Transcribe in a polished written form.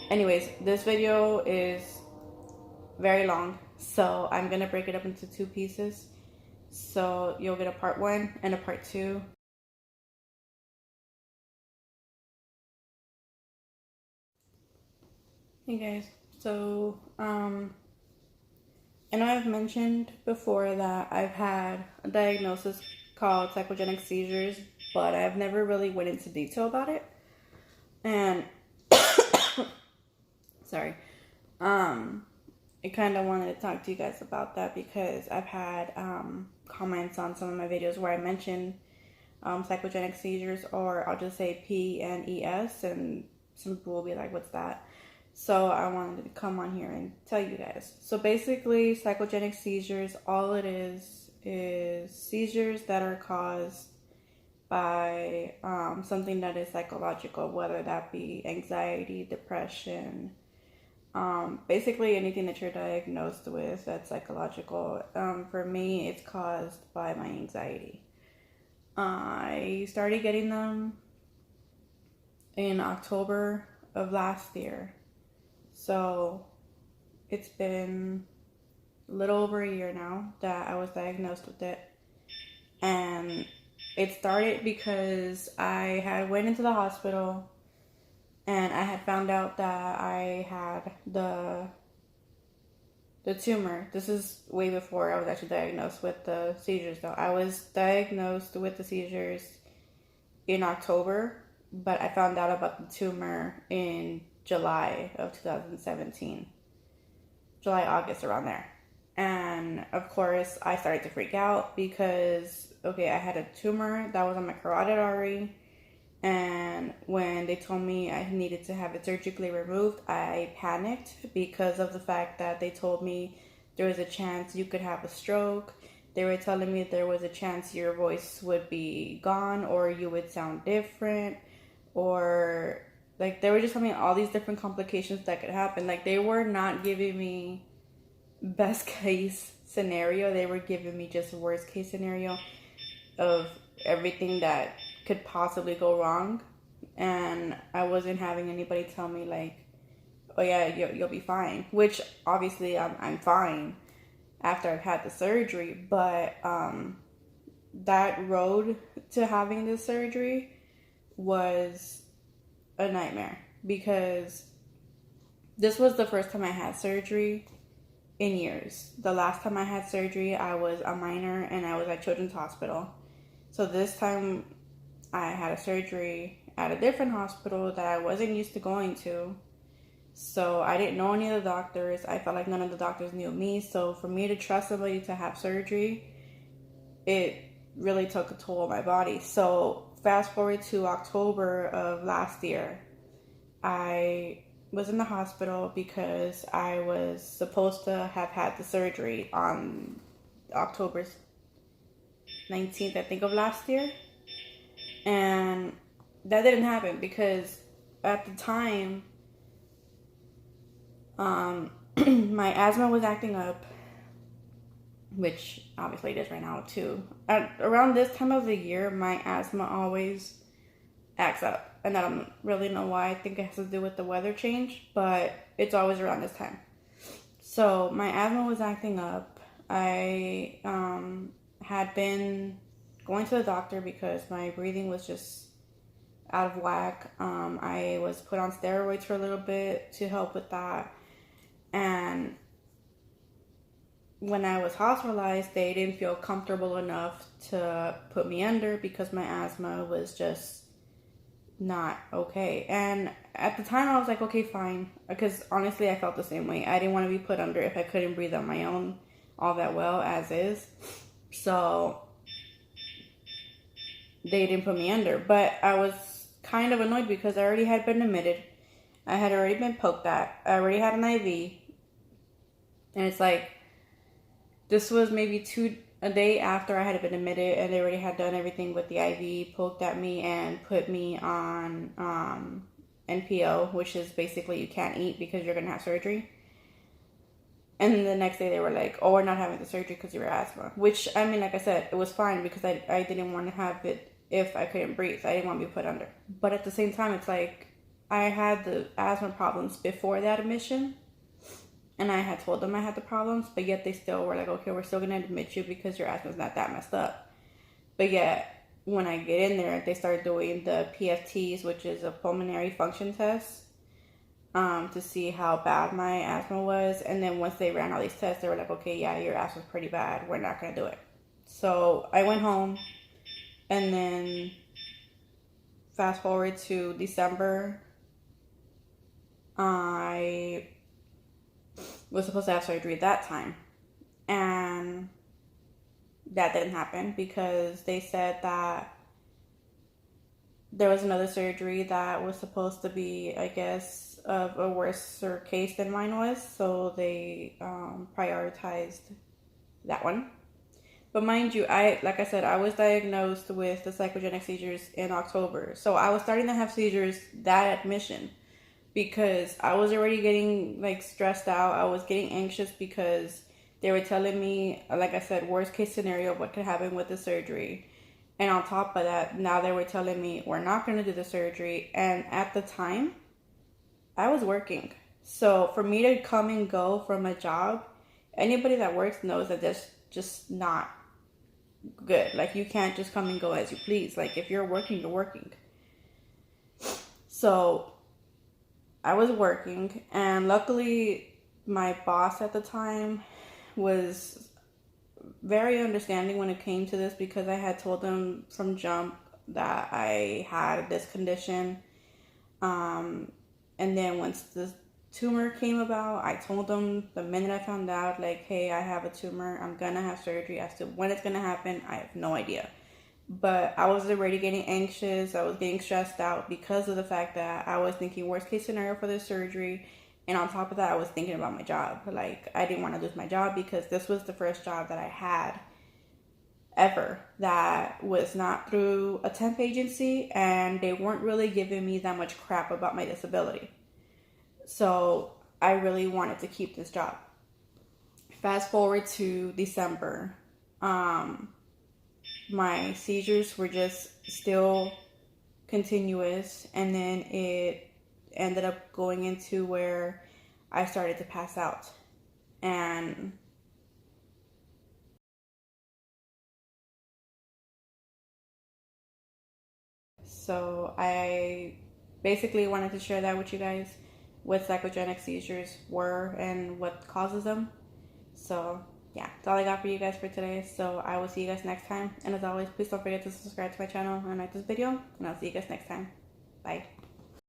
Anyways, this video is very long, so I'm gonna break it up into two pieces. So you'll get a part one and a part two. Hey guys, so I know I've mentioned before that I've had a diagnosis called psychogenic seizures, but I've never really went into detail about it. And sorry, I kind of wanted to talk to you guys about that because I've had comments on some of my videos where I mention psychogenic seizures, or I'll just say PNES, and some people will be like, what's that? So I wanted to come on here and tell you guys. So basically, psychogenic seizures, all it is seizures that are caused by something that is psychological, whether that be anxiety, depression, basically anything that you're diagnosed with that's psychological. For me, it's caused by my anxiety. I started getting them in October of last year. So it's been a little over a year now that I was diagnosed with it. And it started because I had went into the hospital and I had found out that I had the tumor. This is way before I was actually diagnosed with the seizures though. I was diagnosed with the seizures in October, but I found out about the tumor in July of 2017. July, August, around there. And of course, I started to freak out because, okay, I had a tumor that was on my carotid artery. And when they told me I needed to have it surgically removed, I panicked because of the fact that they told me there was a chance you could have a stroke. They were telling me there was a chance your voice would be gone or you would sound different, or like they were just telling me all these different complications that could happen. Like they were not giving me best case scenario. They were giving me just worst case scenario of everything that could possibly go wrong. And I wasn't having anybody tell me like, oh yeah, you'll be fine, which obviously I'm fine after I've had the surgery. But that road to having the surgery was a nightmare because this was the first time I had surgery in years. The last time I had surgery, I was a minor and I was at Children's Hospital. So this time I had a surgery at a different hospital that I wasn't used to going to. So I didn't know any of the doctors. I felt like none of the doctors knew me. So for me to trust somebody to have surgery, it really took a toll on my body. So fast forward to October of last year, I was in the hospital because I was supposed to have had the surgery on October 19th, I think, of last year. And that didn't happen because at the time, my asthma was acting up, which obviously it is right now too. Around this time of the year, my asthma always acts up. And I don't really know why. I think it has to do with the weather change, but it's always around this time. So my asthma was acting up. I had been going to the doctor because my breathing was just out of whack. I was put on steroids for a little bit to help with that. And when I was hospitalized, they didn't feel comfortable enough to put me under because my asthma was just not okay. And at the time I was like, okay, fine, because honestly I felt the same way. I didn't want to be put under if I couldn't breathe on my own all that well as is. So they didn't put me under, but I was kind of annoyed because I already had been admitted. I had already been poked at. I already had an IV. And it's like, this was maybe a day after I had been admitted, and they already had done everything with the IV, poked at me, and put me on NPO, which is basically you can't eat because you're going to have surgery. And then the next day they were like, oh, we're not having the surgery because you were asthma. Which, I mean, like I said, it was fine because I didn't want to have it if I couldn't breathe. I didn't want to be put under. But at the same time, it's like, I had the asthma problems before that admission, and I had told them I had the problems, but yet they still were like, okay, we're still gonna admit you because your asthma's not that messed up. But yet, when I get in there, they start doing the PFTs, which is a pulmonary function test, to see how bad my asthma was. And then once they ran all these tests, they were like, okay, yeah, your asthma's pretty bad. We're not gonna do it. So I went home, and then fast forward to December, I was supposed to have surgery at that time. And that didn't happen because they said that there was another surgery that was supposed to be, I guess, of a worse case than mine was. So they prioritized that one. But mind you, like I said, I was diagnosed with the psychogenic seizures in October. So I was starting to have seizures that admission because I was already getting like stressed out. I was getting anxious because they were telling me, like I said, worst case scenario, what could happen with the surgery. And on top of that, now they were telling me we're not going to do the surgery. And at the time, I was working. So for me to come and go from a job, anybody that works knows that that's just not good. Like, you can't just come and go as you please. Like, if you're working, you're working. So I was working, and luckily my boss at the time was very understanding when it came to this, because I had told them from jump that I had this condition. And then once the tumor came about, I told them the minute I found out, like, hey, I have a tumor, I'm gonna have surgery. As to when it's gonna happen, I have no idea. But I was already getting anxious. I was getting stressed out because of the fact that I was thinking worst case scenario for this surgery. And on top of that, I was thinking about my job. Like, I didn't want to lose my job because this was the first job that I had ever that was not through a temp agency, and they weren't really giving me that much crap about my disability. So I really wanted to keep this job. Fast forward to December. My seizures were just still continuous, and then it ended up going into where I started to pass out. And so I basically wanted to share that with you guys, what psychogenic seizures were and what causes them. So yeah, that's all I got for you guys for today. So I will see you guys next time. And as always, please don't forget to subscribe to my channel and like this video. And I'll see you guys next time. Bye.